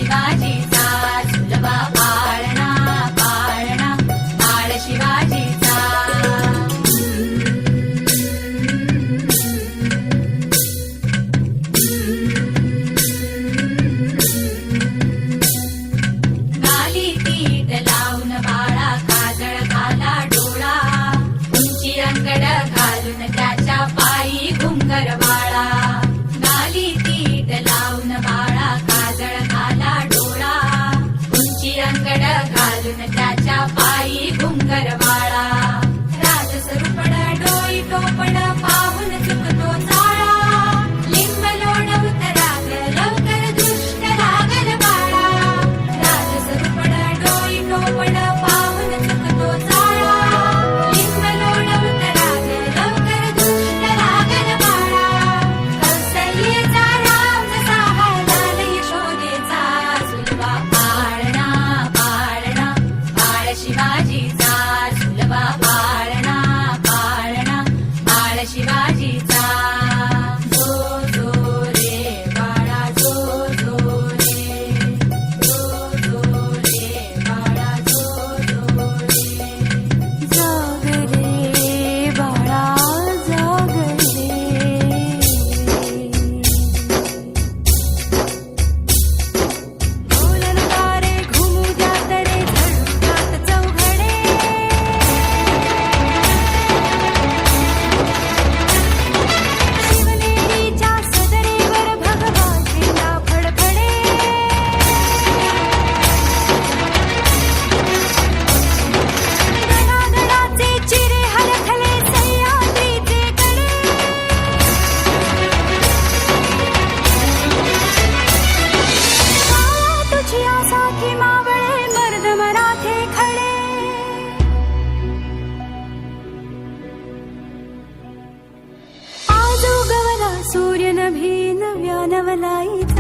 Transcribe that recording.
शिवाजीचा झुलवा पाळणा पाळणा बाळ शिवाजीचा गाली पीठ लावून बाळा काजळ घाला डोळा उंची अंगड घालून त्याच्या पायी घुंगर बाळा गाली पीठ लावून बाळा काजळ घाला डोळा उंची अंगड घालून त्याच्या पायी घुंगर बाळा राजसरूपण डोई टोपण पाहून चुकतो चाळा लिंब लोण उतराग लवकर दृष्ट लागल बाळा राजसरूपण डोई टोपण पाहून चुकतो चाळा लिंब लोण उतराग लवकर दृष्ट लागल बाळा कौसल्येचा राम जसा लाल यशोदेचा झुलवा पाळणा पाळणा बाळ शिवाजीचा झुलवा पाळणा पाळणा बाळ शिवाजीचा जो जो रे बाळा जो जो रे जो जो रे बाळा जो जो रे जाग रे बाळा जाग रे बोलन तारे घुमू द्या तरे झळकात चौघडे शिवनेरीच्या सदरेवर भगवा झेंडा फडफडे गडागडाचे चिरे हलखले सह्याद्रीचे कडे तुझी आसाखी मावळे मर्द मराठे खडे आज उगवला सूर्य नभी नव्या नवलाईचा